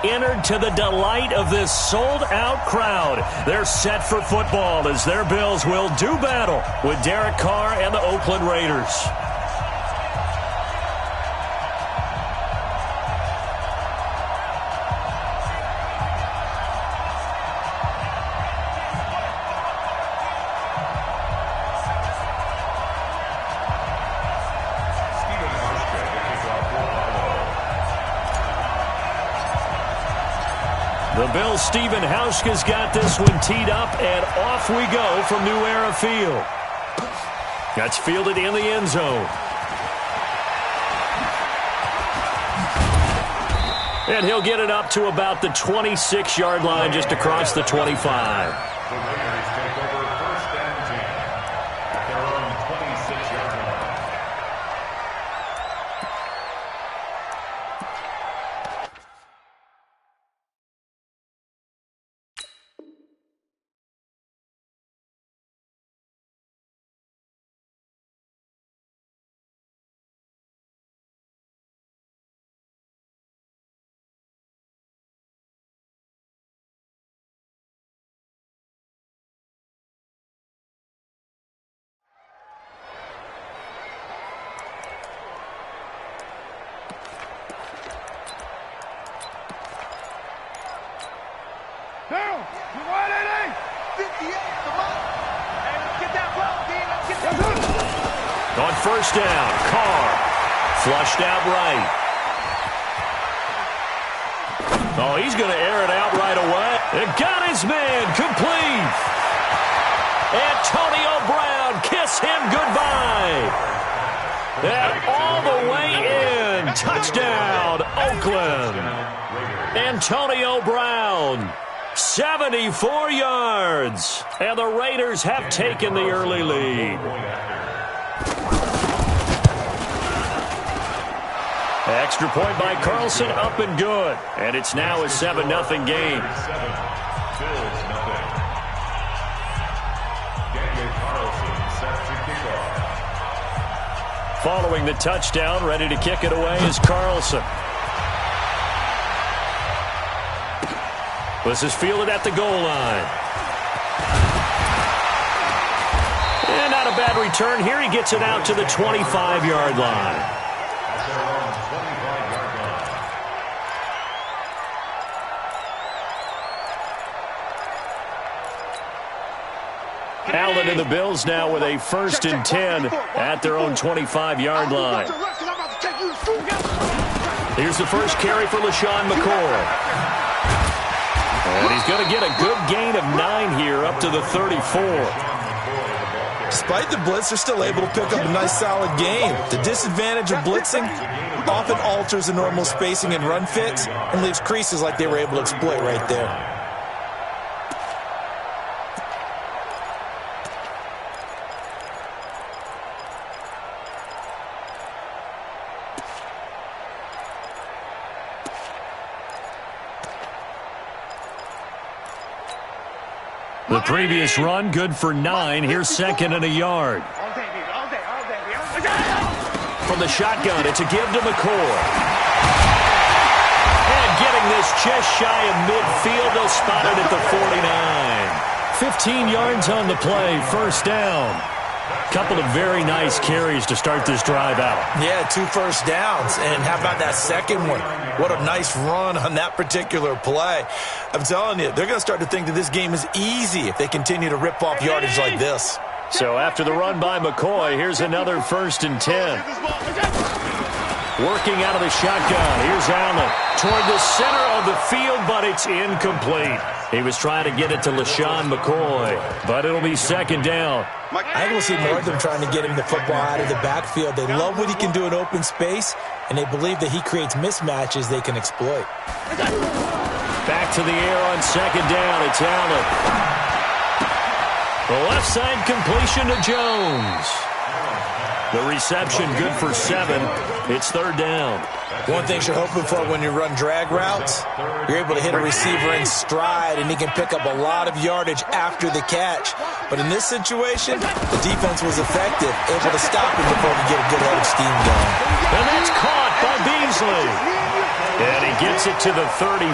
they entered to the delight of this sold-out crowd. They're set for football as their Bills will do battle with Derek Carr and the Oakland Raiders. The Bills' Stephen Hauschka's got this one teed up, and off we go from New Era Field. That's fielded in the end zone. And he'll get it up to about the 26-yard line, just across the 25. On first down, Carr flushed out right. Oh, he's going to air it out right away. It got his man complete. Antonio Brown, kiss him goodbye. And all the way in. Touchdown, Oakland. Antonio Brown, 74 yards. And the Raiders have taken the early lead. Extra point by Carlson, up and good. And it's now a 7-0 game. Following the touchdown, ready to kick it away is Carlson. This is fielded at the goal line. And not a bad return here. He gets it out to the 25-yard line. Allen and the Bills now with a 1st and 10 at their own 25-yard line. Here's the first carry for LaShawn McCoy. And he's going to get a good gain of 9 here, up to the 34. Despite the blitz, they're still able to pick up a nice, solid gain. The disadvantage of blitzing often alters the normal spacing and run fits and leaves creases like they were able to exploit right there. The previous run, good for 9. Here's 2nd and a yard. From the shotgun, it's a give to McCoy. And getting this just shy of midfield, they'll spot it at the 49. 15 yards on the play, 1st down. Couple of very nice carries to start this drive out. Yeah, 2 first downs. And how about that second one? What a nice run on that particular play. I'm telling you, they're going to start to think that this game is easy if they continue to rip off yardage like this. So after the run by McCoy, here's another 1st and 10. Working out of the shotgun. Here's Allen toward the center of the field, but it's incomplete. He was trying to get it to LaShawn McCoy, but it'll be 2nd down. I will see more of them trying to get him the football out of the backfield. They love what he can do in open space, and they believe that he creates mismatches they can exploit. Back to the air on 2nd down. It's Allen. The left side completion to Jones. The reception good for 7. It's 3rd down. One thing you're hoping for when you run drag routes, you're able to hit a receiver in stride, and he can pick up a lot of yardage after the catch. But in this situation, the defense was effective, able to stop him before he get a good head of steam going. And that's caught by Beasley. And he gets it to the 34,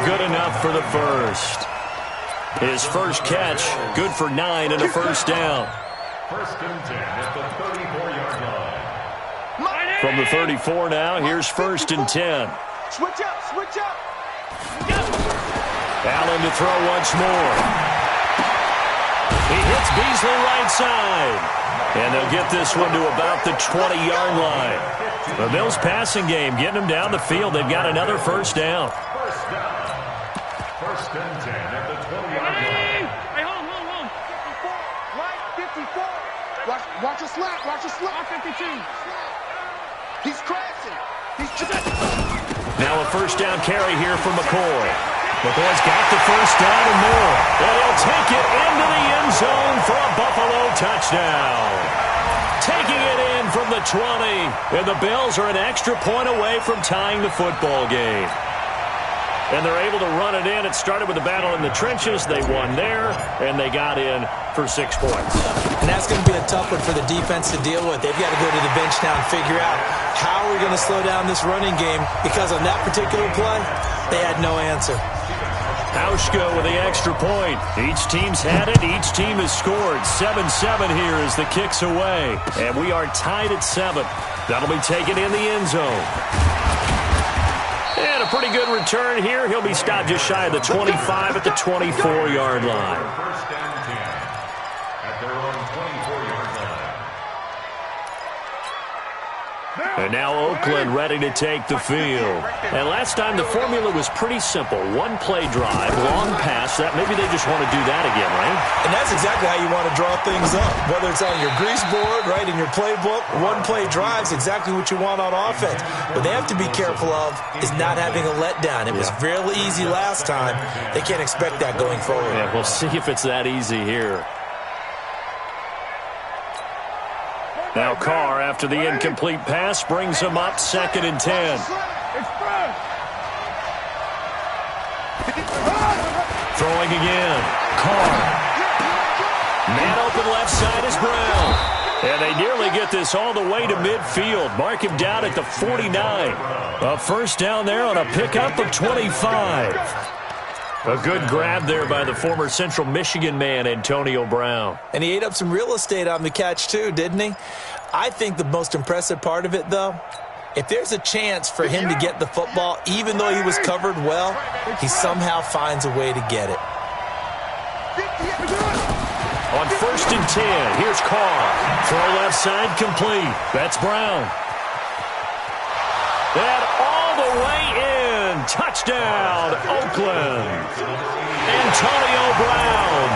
good enough for the first. His first catch, good for 9 and a first down. First and 10 at the 34-yard line. From the 34 now, here's first and 10. Switch up, switch up. Allen to throw once more. He hits Beasley right side. And they'll get this one to about the 20-yard line. The Bills passing game getting them down the field. They've got another first down. First down. First and 10 at the 20-yard line. Hey, hold on. 54, right, 54. Watch your slap, watch your slap. 52. He's crashing. Now a first down carry here for McCoy. McCoy's got the first down and more. And he'll take it into the end zone for a Buffalo touchdown. Taking it in from the 20. And the Bills are an extra point away from tying the football game. And they're able to run it in. It started with a battle in the trenches. They won there, and they got in for 6 points. And that's going to be a tough one for the defense to deal with. They've got to go to the bench now and figure out how we're going to slow down this running game, because on that particular play, they had no answer. Hauschka with the extra point. Each team's had it. Each team has scored. 7-7 here as the kick's away. And we are tied at 7. That'll be taken in the end zone. And a pretty good return here. He'll be stopped just shy of the 25 at the 24-yard line. First and 10 at their own 24-yard line. And now Oakland ready to take the field. And last time the formula was pretty simple. One play drive, long pass. That maybe they just want to do that again, right? And that's exactly how you want to draw things up. Whether it's on your grease board, right, in your playbook, one play drive's exactly what you want on offense. What they have to be careful of is not having a letdown. It was really easy last time. They can't expect that going forward. Yeah, we'll see if it's that easy here. Now Carr, after the incomplete pass, brings him up 2nd and 10. Throwing again. Carr. Man open left side is Brown. And they nearly get this all the way to midfield. Mark him down at the 49. A first down there on a pickup of 25. A good grab there by the former Central Michigan man, Antonio Brown. And he ate up some real estate on the catch, too, didn't he? I think the most impressive part of it, though, if there's a chance for him to get the football, even though he was covered well, he somehow finds a way to get it. On 1st and 10, here's Carr. Throw left side complete. That's Brown. And all the way in. Touchdown, Oakland. Antonio Brown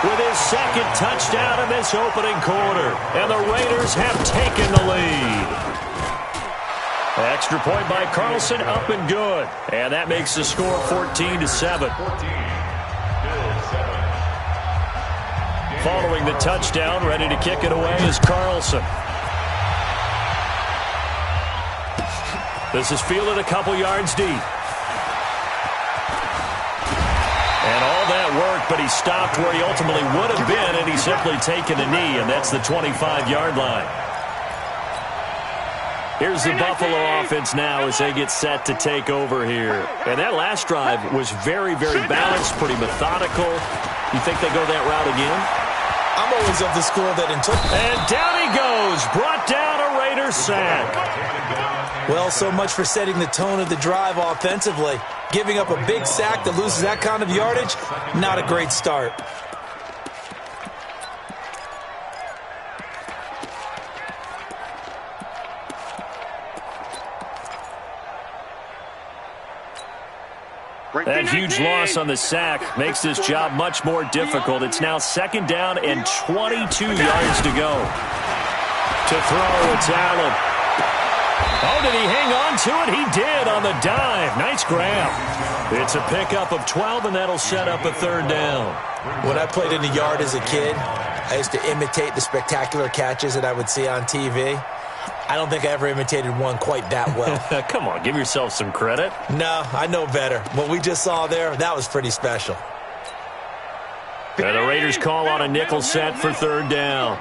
with his 2nd touchdown in this opening quarter. And the Raiders have taken the lead. Extra point by Carlson, up and good. And that makes the score 14-7. Following the touchdown, ready to kick it away is Carlson. This is fielded a couple yards deep. And all that work, but he stopped where he ultimately would have been, and he's simply taken a knee, and that's the 25-yard line. Here's the Buffalo offense now as they get set to take over here. And that last drive was very, very balanced, pretty methodical. You think they go that route again? I'm always of the school that And down he goes, brought down a Raiders sack. Well, so much for setting the tone of the drive offensively. Giving up a big sack that loses that kind of yardage, not a great start. That huge loss on the sack makes this job much more difficult. It's now 2nd down and 22 yards to go. To throw, it's Allen. Oh, did he hang on to it? He did on the dive. Nice grab. It's a pickup of 12, and that'll set up a 3rd down. When I played in the yard as a kid, I used to imitate the spectacular catches that I would see on TV. I don't think I ever imitated one quite that well. Come on, give yourself some credit. No, I know better. What we just saw there, that was pretty special. And the Raiders call on a nickel set for 3rd down.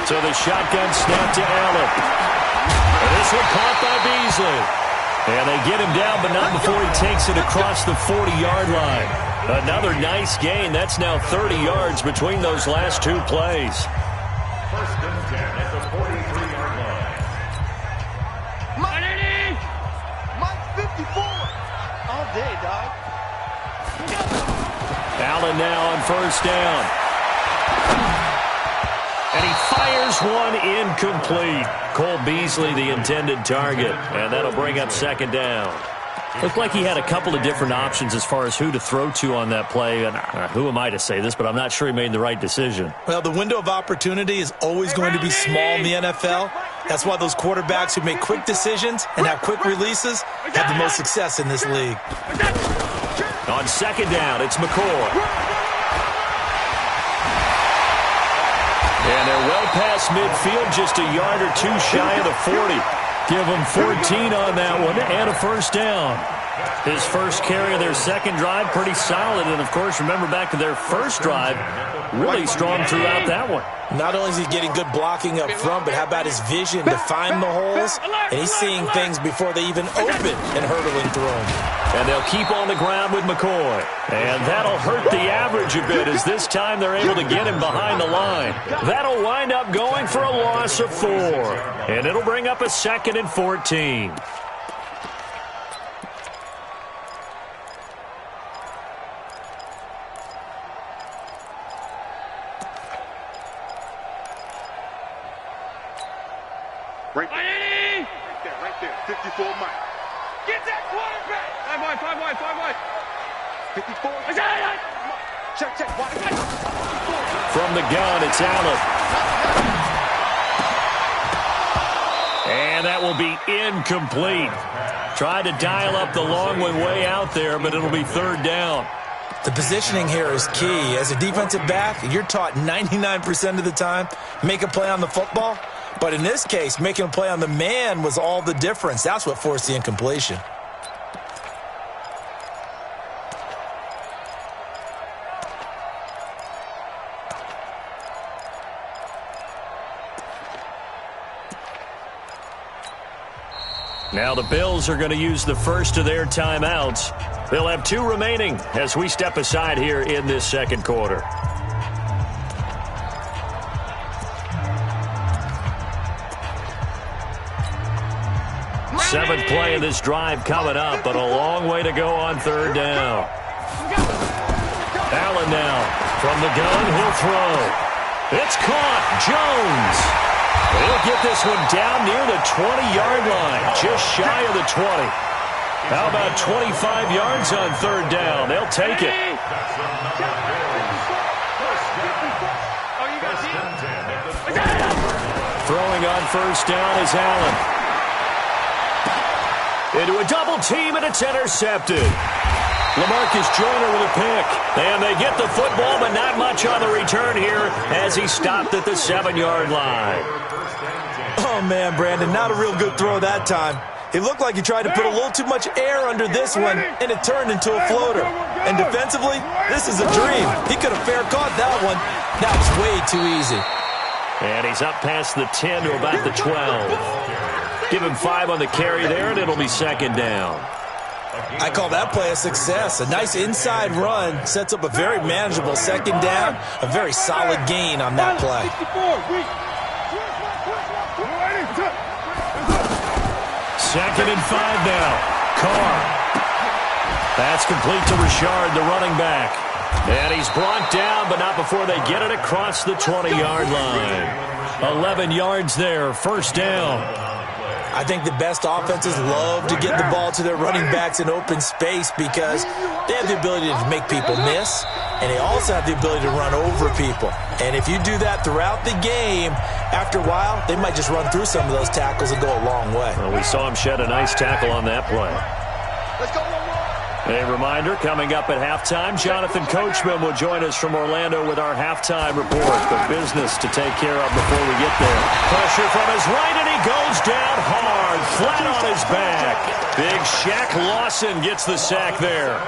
So the shotgun snap to Allen. And this one caught by Beasley. And they get him down, but not before he takes it across the 40-yard line. Another nice gain. That's now 30 yards between those last two plays. First and 10 at the 43-yard line. Mike 54. All day, dog. Allen now on first down. And he fires one incomplete. Cole Beasley, the intended target. And that'll bring up second down. Looked like he had a couple of different options as far as who to throw to on that play. And who am I to say this, but I'm not sure he made the right decision. Well, the window of opportunity is always going to be small in the NFL. That's why those quarterbacks who make quick decisions and have quick releases have the most success in this league. On second down, it's McCoy. And they're well past midfield, just a yard or two shy of the 40. Give them 14 on that one and a first down. His first carry of their second drive, pretty solid. And, of course, remember back to their first drive, really strong throughout that one. Not only is he getting good blocking up front, but how about his vision to find the holes? And he's seeing things before they even open and hurtling through them. And they'll keep on the ground with McCoy. And that'll hurt the average a bit as this time they're able to get him behind the line. That'll wind up going for a loss of 4. And it'll bring up a second and 14. Right there. 54 Mike. Get that quarterback. 5 wide. 54. Check. Wide. From the gun, it's Allen. And that will be incomplete. Tried to dial up the long one way out there, but it'll be third down. The positioning here is key. As a defensive back, you're taught 99% of the time, make a play on the football. But in this case, making a play on the man was all the difference. That's what forced the incompletion. Now the Bills are going to use the first of their timeouts. They'll have 2 remaining as we step aside here in this second quarter. Seventh play of this drive coming up, but a long way to go on third down. Allen now from the gun, he'll throw. It's caught. Jones. He'll get this one down near the 20-yard line, just shy of the 20. How about 25 yards on third down? They'll take it. Throwing on first down is Allen. Into a double team, and it's intercepted. LaMarcus Joyner with a pick. And they get the football, but not much on the return here as he stopped at the 7-yard line. Oh, man, Brandon, not a real good throw that time. It looked like he tried to put a little too much air under this one, and it turned into a floater. And defensively, this is a dream. He could have fair caught that one. That was way too easy. And he's up past the 10 to about the 12. Give him 5 on the carry there, and it'll be second down. I call that play a success. A nice inside run sets up a very manageable second down. A very solid gain on that play. Second and 5 now. Carr. That's complete to Richard, the running back. And he's brought down, but not before they get it across the 20-yard line. 11 yards there, first down. I think the best offenses love to get the ball to their running backs in open space because they have the ability to make people miss, and they also have the ability to run over people. And if you do that throughout the game, after a while, they might just run through some of those tackles and go a long way. Well, we saw him shed a nice tackle on that play. Let's go. A reminder, coming up at halftime, Jonathan Coachman will join us from Orlando with our halftime report. The business to take care of before we get there. Pressure from his right, and he goes down hard. guard flat on his back. Big Shaq Lawson gets the sack there.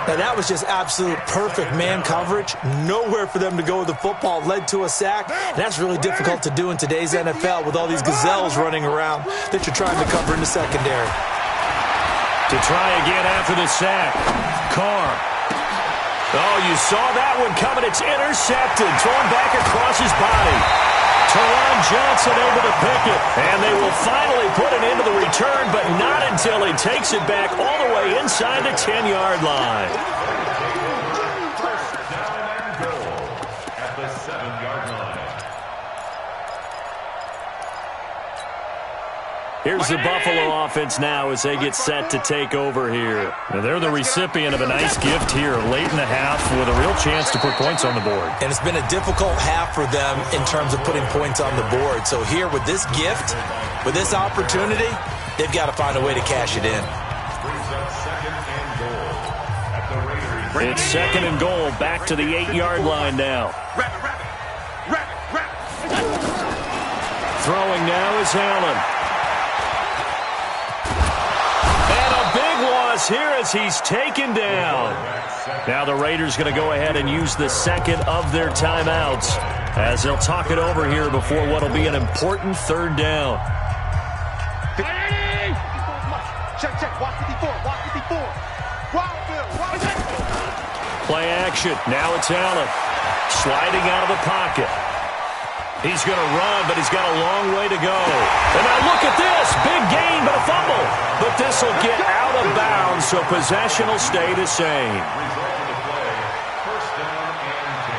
Now, that was just absolute perfect man coverage. Nowhere for them to go with the football. Led to a sack. And that's really difficult to do in today's NFL with all these gazelles running around that you're trying to cover in the secondary. To try again after the sack. Carr. Oh, you saw that one coming. It's intercepted. Thrown back across his body. Teron Johnson able to pick it. And they will finally put it into the return, but not until he takes it back all the way inside the 10-yard line. First down and goal at the 7-yard line. Here's the Buffalo offense now as they get set to take over here. Now they're the recipient of a nice gift here late in the half with a real chance to put points on the board. And it's been a difficult half for them in terms of putting points on the board. So here with this gift, with this opportunity, they've got to find a way to cash it in. Brings up second and goal at the Raiders. It's second and goal back to the 8-yard line now. Throwing now is Allen. Here as he's taken down. Now the Raiders going to go ahead and use the second of their timeouts as they'll talk it over here before what will be an important third down. Check. Watch 54. Play action. Now it's Allen. Sliding out of the pocket. He's going to run, but he's got a long way to go. And now look at this. Big gain, but a fumble. But this will get out of bounds, so possession will stay the same. Result of the play, first down and 10.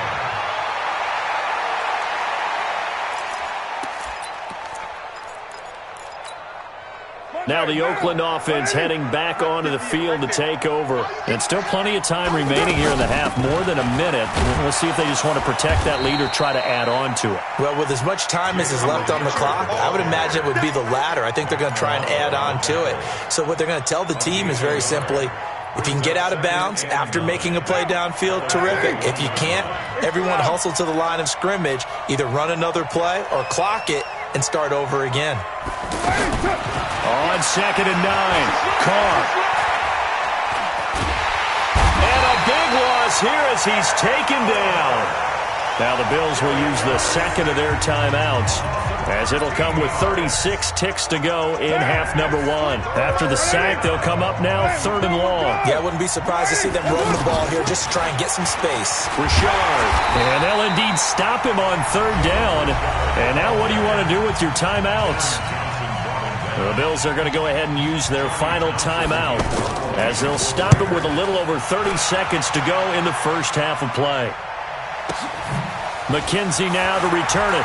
Now the Oakland offense heading back onto the field to take over. And still plenty of time remaining here in the half, more than a minute. We'll see if they just want to protect that lead or try to add on to it. Well, with as much time as is left on the clock, I would imagine it would be the latter. I think they're going to try and add on to it. So what they're going to tell the team is very simply, if you can get out of bounds after making a play downfield, terrific. If you can't, everyone hustle to the line of scrimmage, either run another play or clock it and start over again. On second and 9, Carr. And a big loss here as he's taken down. Now the Bills will use the second of their timeouts as it'll come with 36 ticks to go in half number 1. After the sack, they'll come up now third and long. Yeah, I wouldn't be surprised to see them run the ball here just to try and get some space. Richard. And they'll indeed stop him on third down. And now what do you want to do with your timeouts? The Bills are going to go ahead and use their final timeout as they'll stop it with a little over 30 seconds to go in the first half of play. McKenzie now to return it.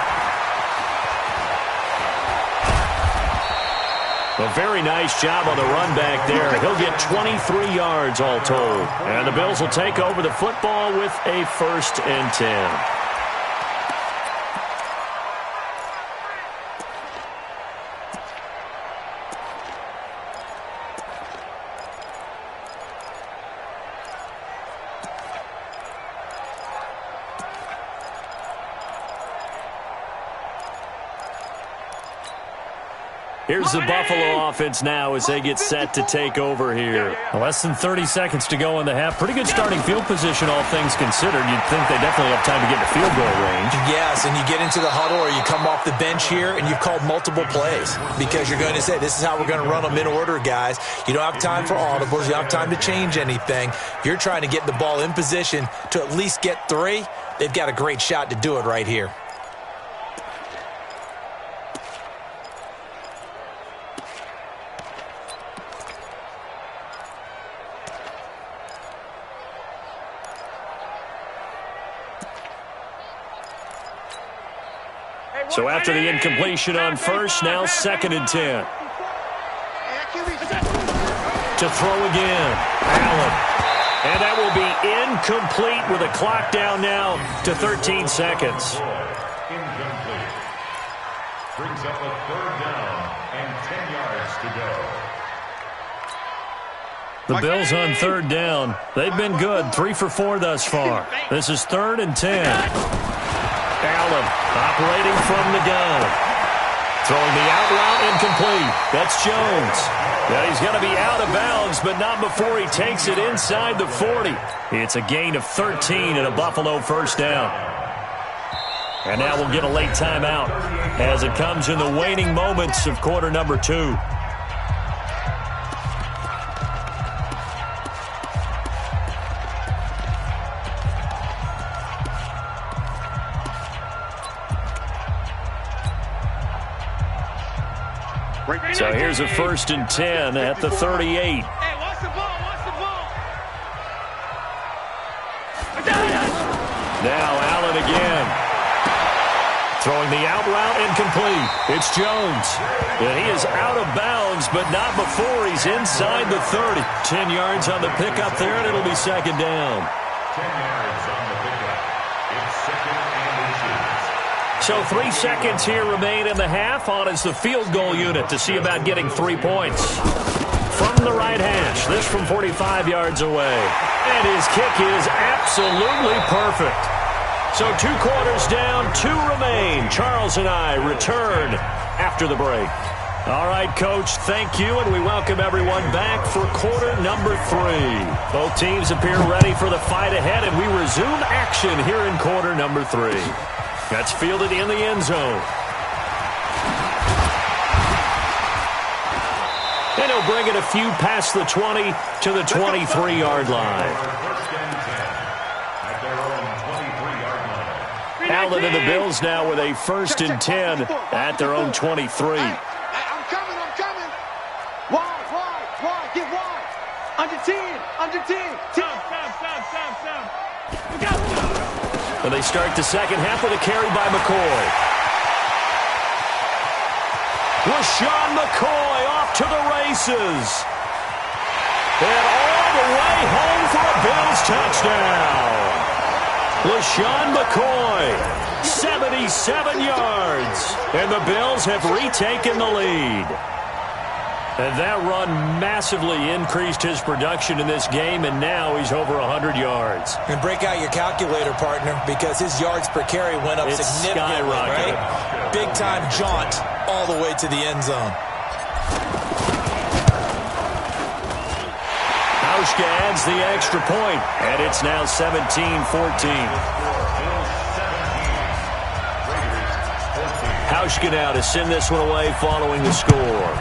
A very nice job on the run back there. He'll get 23 yards all told. And the Bills will take over the football with a 1st and 10. Here's the Buffalo offense now as they get set to take over here. Less than 30 seconds to go in the half. Pretty good starting field position, all things considered. You'd think they definitely have time to get to field goal range. Yes, and you get into the huddle or you come off the bench here and you've called multiple plays because you're going to say, this is how we're going to run them in order, guys. You don't have time for audibles. You don't have time to change anything. You're trying to get the ball in position to at least get 3. They've got a great shot to do it right here. So after the incompletion on first, now 2nd and 10. To throw again, Allen. And that will be incomplete with a clock down now to 13 seconds. Incomplete. Brings up a 3rd down and 10 yards to go. The Bills on 3rd down. They've been good, 3 for 4 thus far. This is 3rd and 10. Allen operating from the gun. Throwing the out route incomplete. That's Jones. Now he's going to be out of bounds, but not before he takes it inside the 40. It's a gain of 13 and a Buffalo first down. And now we'll get a late timeout as it comes in the waning moments of quarter number 2. So here's a 1st and 10 at the 38. Hey, watch the ball, watch the ball. Now Allen again. Throwing the out route incomplete. It's Jones. And he is out of bounds, but not before he's inside the 30. 10 yards on the pickup there, and it'll be second down. 10 yards on the pickup. It's second and inches. So 3 seconds here remain in the half. On is the field goal unit to see about getting 3 points. From the right hash, this from 45 yards away. And his kick is absolutely perfect. So 2 quarters down, 2 remain. Charles and I return after the break. All right, Coach, thank you, and we welcome everyone back for quarter number 3. Both teams appear ready for the fight ahead, and we resume action here in quarter number 3. That's fielded in the end zone. And he'll bring it a few past the 20 to the 23-yard line. First and 10 at their own 23-yard line. Allen and the Bills now with a 1st and 10 at their own 23. Hey, I'm coming. Wide, get wide. Under 10. Stop. And they start the second half with a carry by McCoy. LaShawn McCoy off to the races. And all the way home for a Bills touchdown. LaShawn McCoy, 77 yards. And the Bills have retaken the lead. And that run massively increased his production in this game, and now he's over 100 yards. And break out your calculator, partner, because his yards per carry went up significantly, right? Big-time jaunt all the way to the end zone. Hauschka adds the extra point, and it's now 17-14. Hauschka now to send this one away following the score.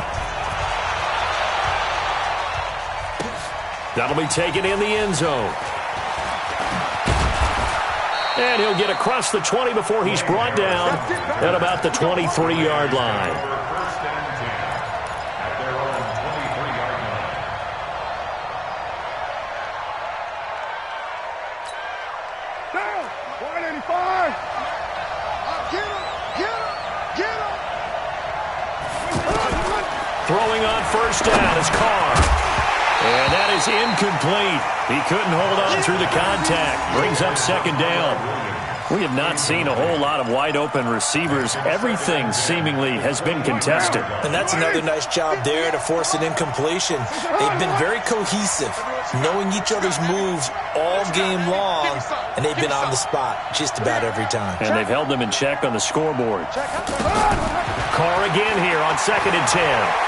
That'll be taken in the end zone. And he'll get across the 20 before he's brought down at about the 23-yard line. First and 10 at their own 23-yard line. Down. 185. Get him. Throwing on first down is Carr. And that is incomplete. He couldn't hold on through the contact. Brings up second down. We have not seen a whole lot of wide-open receivers. Everything seemingly has been contested. And that's another nice job there to force an incompletion. They've been very cohesive, knowing each other's moves all game long, and they've been on the spot just about every time. And they've held them in check on the scoreboard. Carr again here on 2nd and 10.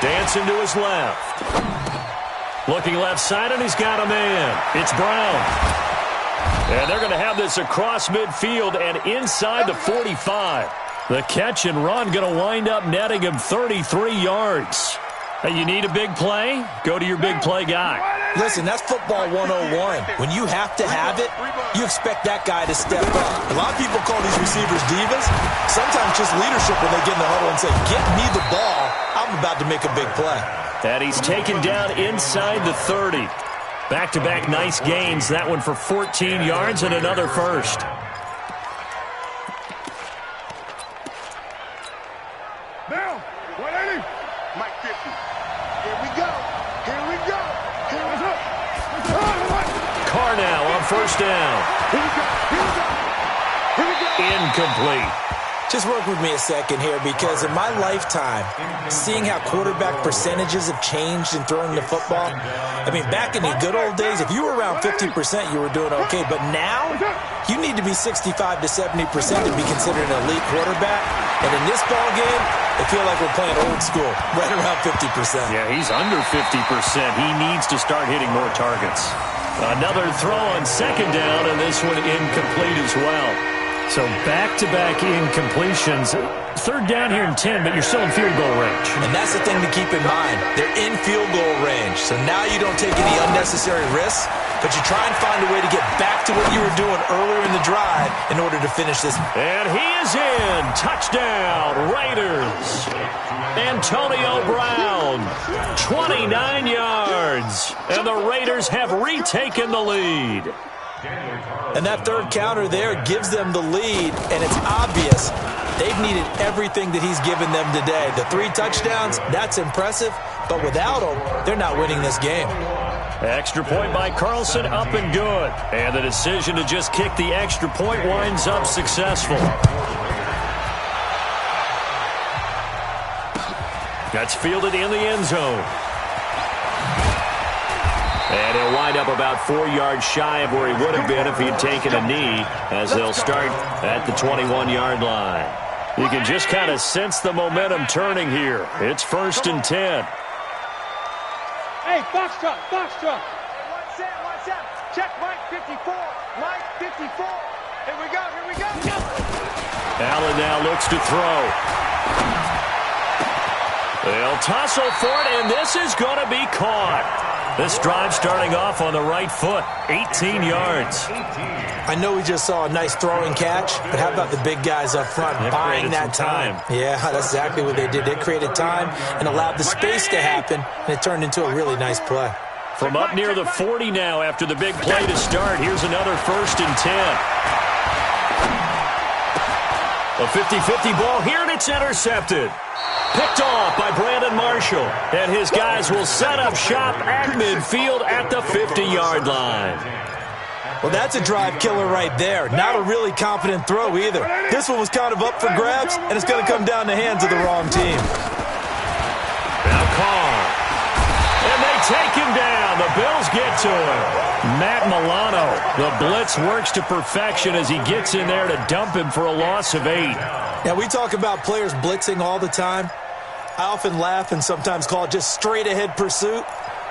Dancing to his left. Looking left side, and he's got a man. It's Brown. And they're going to have this across midfield and inside the 45. The catch and run going to wind up netting him 33 yards. Hey, you need a big play? Go to your big play guy. Listen, that's football 101. When you have to have it, you expect that guy to step up. A lot of people call these receivers divas. Sometimes just leadership when they get in the huddle and say, get me the ball. I'm about to make a big play. And he's taken down inside the 30. Back-to-back nice gains. That one for 14 yards and another first. Down. 180. Mike 50. Here we go. Carr now on first down. Incomplete. Just work with me a second here, because in my lifetime, seeing how quarterback percentages have changed in throwing the football, I mean, back in the good old days, if you were around 50%, you were doing okay. But now, you need to be 65 to 70% to be considered an elite quarterback. And in this ball game, I feel like we're playing old school, right around 50%. Yeah, he's under 50%. He needs to start hitting more targets. Another throw on second down, and this one incomplete as well. So back-to-back incompletions. Third down here in 10, but you're still in field goal range. And that's the thing to keep in mind. They're in field goal range. So now you don't take any unnecessary risks, but you try and find a way to get back to what you were doing earlier in the drive in order to finish this. And he is in. Touchdown, Raiders. Antonio Brown, 29 yards. And the Raiders have retaken the lead. And that third counter there gives them the lead, and it's obvious they've needed everything that he's given them today. The 3 touchdowns, that's impressive, but without him, they're not winning this game. Extra point by Carlson, up and good. And the decision to just kick the extra point winds up successful. That's fielded in the end zone. And he'll wind up about 4 yards shy of where he would have been if he'd taken a knee, as they'll start at the 21-yard line. You can just kind of sense the momentum turning here. It's 1st and 10. Hey, box truck, box truck. Watch out. Check Mike 54. Mike 54. Here we go. Allen now looks to throw. They'll tussle for it, and this is going to be caught. This drive starting off on the right foot, 18 yards. I know we just saw a nice throwing catch, but how about the big guys up front buying that time? Yeah, that's exactly what they did. They created time and allowed the space to happen, and it turned into a really nice play. From up near the 40 now after the big play to start, here's another 1st and 10. A 50-50 ball here, and it's intercepted. Picked off by Brandon Marshall. And his guys will set up shop at midfield at the 50-yard line. Well, that's a drive killer right there. Not a really confident throw either. This one was kind of up for grabs, and it's going to come down the hands of the wrong team. Now Carr. And they take him down. The Bills get to him. Matt Milano. The blitz works to perfection as he gets in there to dump him for a loss of 8. Now, we talk about players blitzing all the time. I often laugh and sometimes call it just straight-ahead pursuit.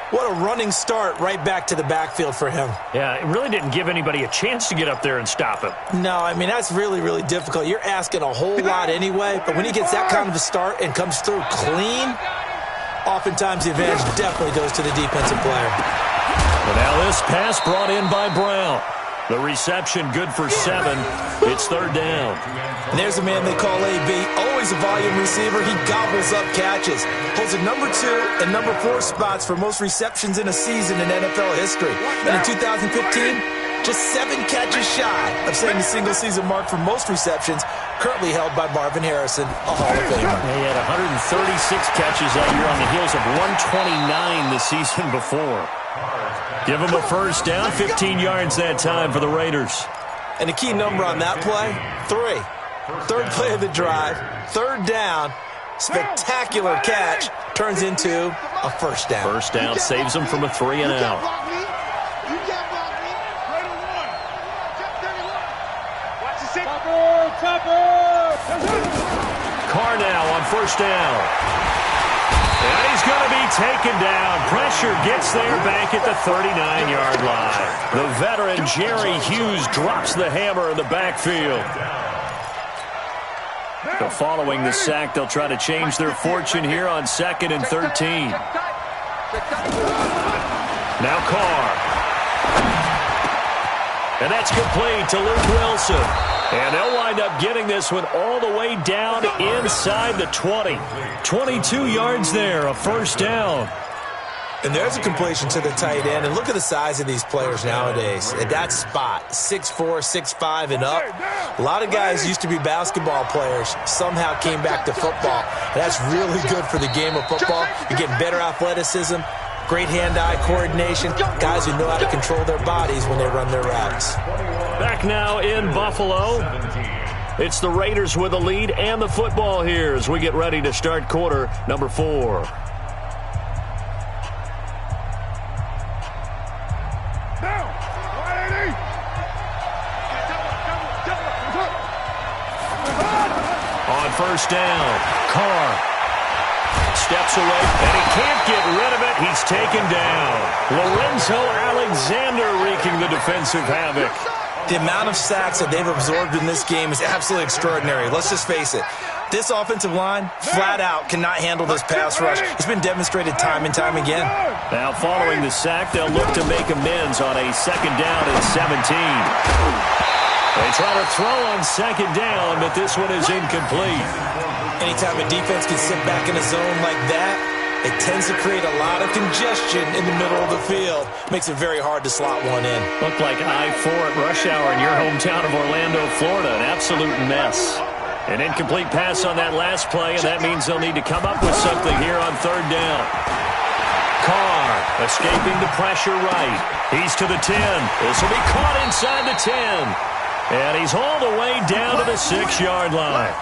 What a running start right back to the backfield for him. Yeah, it really didn't give anybody a chance to get up there and stop him. No, I mean, that's really, really difficult. You're asking a whole lot anyway, but when he gets that kind of a start and comes through clean, oftentimes the advantage definitely goes to the defensive player. But now this pass brought in by Brown. The reception good for 7. It's 3rd down. And there's a man they call AB. Always a volume receiver. He gobbles up catches. Holds a number 2 and number 4 spots for most receptions in a season in NFL history. And in 2015, just 7 catches shy of setting the single-season mark for most receptions, currently held by Marvin Harrison, a Hall of Famer. He had 136 catches that year on the heels of 129 the season before. Give him a 1st down, 15 yards that time for the Raiders. And the key number on that play, 3. 3rd play of the drive, 3rd down, spectacular catch, turns into a 1st down. 1st down saves them from a 3 and out. Carr now on 1st down. And he's going to be taken down. Pressure gets there back at the 39-yard line. The veteran Jerry Hughes drops the hammer in the backfield. So following the sack, they'll try to change their fortune here on 2nd and 13. Now Carr. And that's complete to Luke Wilson. And they'll wind up getting this one all the way down inside the 20. 22 yards there, a 1st down. And there's a completion to the tight end. And look at the size of these players nowadays. At that spot, 6'4", 6'5", and up. A lot of guys used to be basketball players, somehow came back to football. And that's really good for the game of football. You're getting better athleticism, great hand-eye coordination, guys who know how to control their bodies when they run their routes. Back now in Buffalo. It's the Raiders with the lead and the football here as we get ready to start quarter number 4. On first down, Carr steps away, and he can't get rid of it. He's taken down. Lorenzo Alexander wreaking the defensive havoc. The amount of sacks that they've absorbed in this game is absolutely extraordinary. Let's just face it. This offensive line, flat out, cannot handle this pass rush. It's been demonstrated time and time again. Now, following the sack, they'll look to make amends on a second down and 17. They try to throw on second down, but this one is incomplete. Anytime a defense can sit back in a zone like that, it tends to create a lot of congestion in the middle of the field. Makes it very hard to slot one in. Looked like I-4 at rush hour in your hometown of Orlando, Florida. An absolute mess. An incomplete pass on that last play, and that means they'll need to come up with something here on third down. Carr escaping the pressure right. He's to the 10. This will be caught inside the 10. And he's all the way down to the 6-yard line.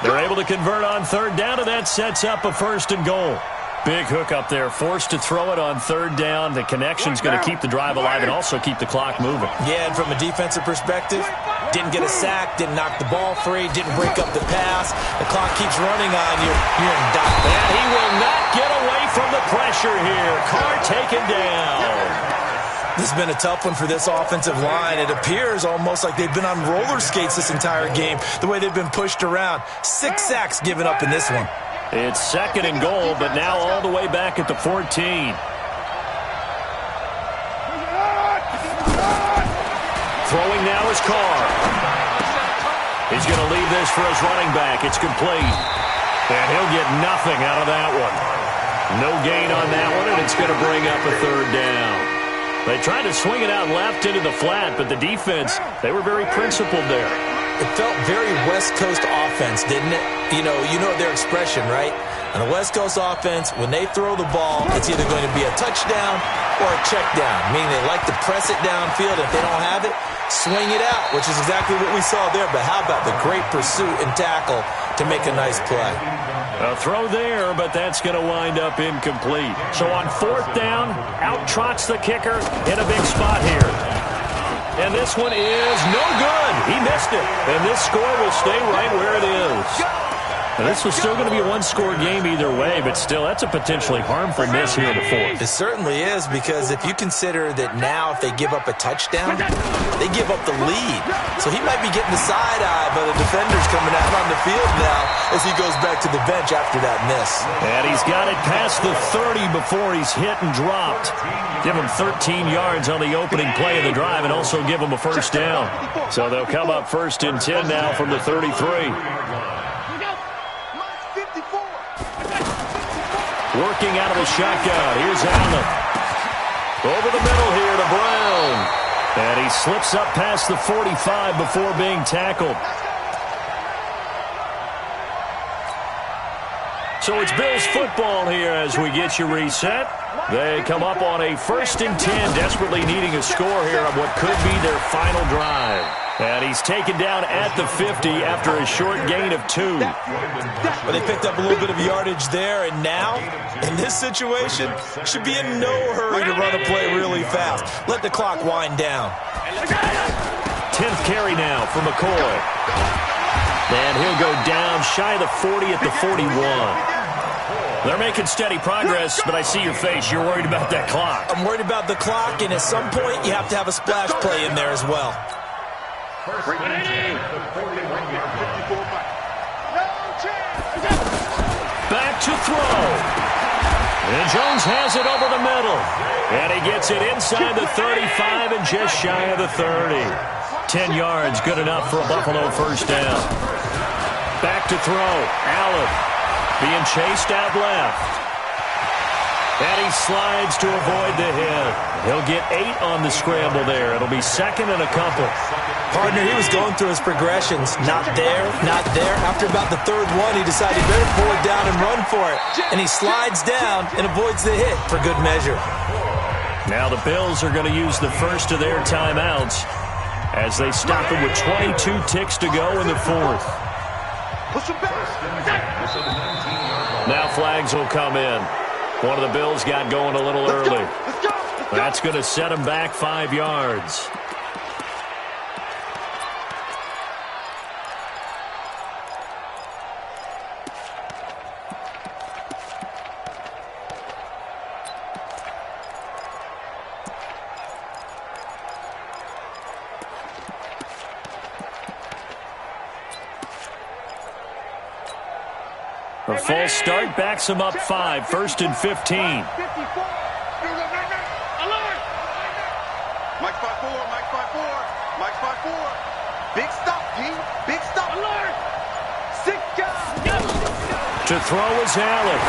They're able to convert on third down, and that sets up a first and goal. Big hook up there, forced to throw it on third down. The connection's going to keep the drive alive and also keep the clock moving. Yeah, and from a defensive perspective, didn't get a sack, didn't knock the ball free, didn't break up the pass. The clock keeps running on you. You're in dock. And he will not get away from the pressure here. Carr taken down. This has been a tough one for this offensive line. It appears almost like they've been on roller skates this entire game, the way they've been pushed around. 6 sacks given up in this one. It's second and goal, but now all the way back at the 14. Throwing now is Carr. He's going to leave this for his running back. It's complete. And he'll get nothing out of that one. No gain on that one, and it's going to bring up a third down. They tried to swing it out left into the flat, but the defense, they were very principled there. It felt very West Coast offense, didn't it? You know their expression, right? On a West Coast offense, when they throw the ball, it's either going to be a touchdown or a check down, meaning they like to press it downfield. If they don't have it, swing it out, which is exactly what we saw there. But how about the great pursuit and tackle to make a nice play? A throw there, but that's going to wind up incomplete. So on fourth down, out trots the kicker in a big spot here. And this one is no good. He missed it. And this score will stay right where it is. Now, this was still going to be a one-score game either way, but still, that's a potentially harmful miss here in the fourth. It certainly is, because if you consider that now if they give up a touchdown, they give up the lead. So he might be getting the side-eye by the defenders coming out on the field now as he goes back to the bench after that miss. And he's got it past the 30 before he's hit and dropped. Give him 13 yards on the opening play of the drive and also give him a first down. So they'll come up first and 10 now from the 33. Working out of the shotgun. Here's Allen. Over the middle here to Brown. And he slips up past the 45 before being tackled. So it's Bills football here as we get you reset. They come up on a first and 10, desperately needing a score here on what could be their final drive. And he's taken down at the 50 after a short gain of 2. Well, they picked up a little bit of yardage there, and now, in this situation, should be in no hurry to run a play really fast. Let the clock wind down. 10th carry now for McCoy. And he'll go down shy of the 40 at the 41. They're making steady progress, but I see your face. You're worried about that clock. I'm worried about the clock, and at some point, you have to have a splash play in there as well. Back to throw. And Jones has it over the middle. And he gets it inside the 35 and just shy of the 30. 10 yards, good enough for a Buffalo first down. Back to throw. Allen being chased out left. And he slides to avoid the hit. He'll get 8 on the scramble there. It'll be second and a couple. Partner, he was going through his progressions. Not there, not there. After about the third one, he decided he better pull it down and run for it. And he slides down and avoids the hit for good measure. Now the Bills are going to use the first of their timeouts. as they stop it with 22 ticks to go in the fourth. Push him back. Now flags will come in. One of the Bills got going a little early. That's going to set him back 5 yards. A false start backs him up 5, 1st and 15. Mike 5-4, Mike 5-4, Mike 5-4. Big stop, G. Big stop. Alert. 6 guys. To throw is Allen.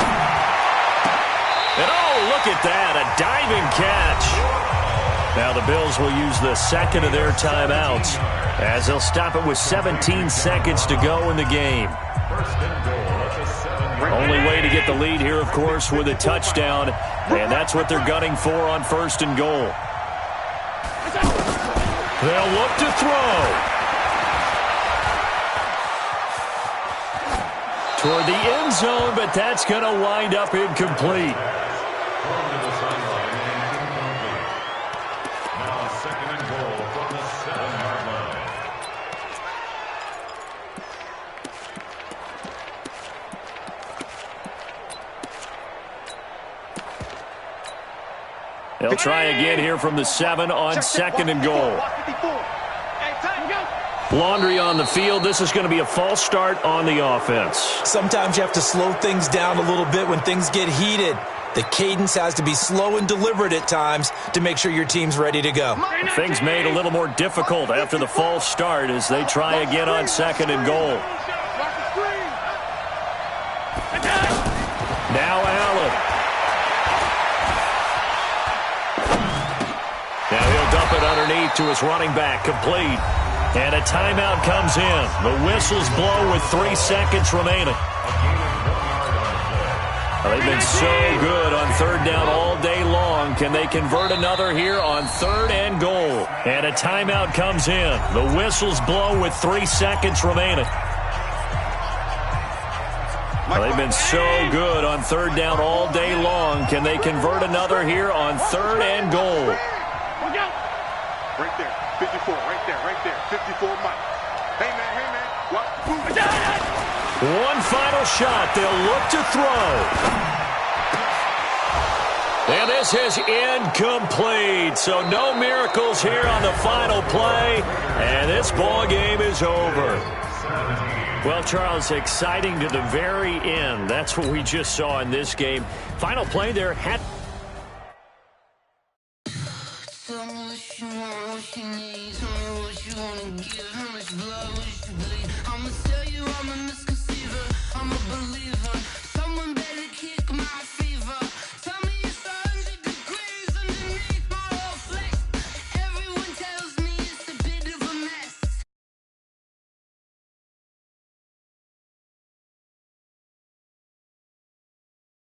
And oh, look at that, a diving catch. Now the Bills will use the second of their timeouts as they'll stop it with 17 seconds to go in the game. Only way to get the lead here, of course, with a touchdown, and that's what they're gunning for on 1st and goal. They'll look to throw. Toward the end zone, but that's going to wind up incomplete. Now 2nd and goal from the 7-yard line. They'll try again here from the 7 on 2nd and goal. Laundry on the field. This is going to be a false start on the offense. Sometimes you have to slow things down a little bit when things get heated. The cadence has to be slow and deliberate at times to make sure your team's ready to go. Things made a little more difficult after the false start as they try again on 2nd and goal. Now Allen. Now he'll dump it underneath to his running back, complete. And a timeout comes in. The whistles blow with 3 seconds remaining. They've been so good on 3rd down all day long. Can they convert another here on 3rd and goal? And a timeout comes in. The whistles blow with 3 seconds remaining. They've been so good on 3rd down all day long. Can they convert another here on 3rd and goal? Right there, 54, right there, 54, Mike. Hey, man, what? One final shot. They'll look to throw. And this is incomplete. So no miracles here on the final play. And this ball game is over. Well, Charles, exciting to the very end. That's what we just saw in this game. Final play there had...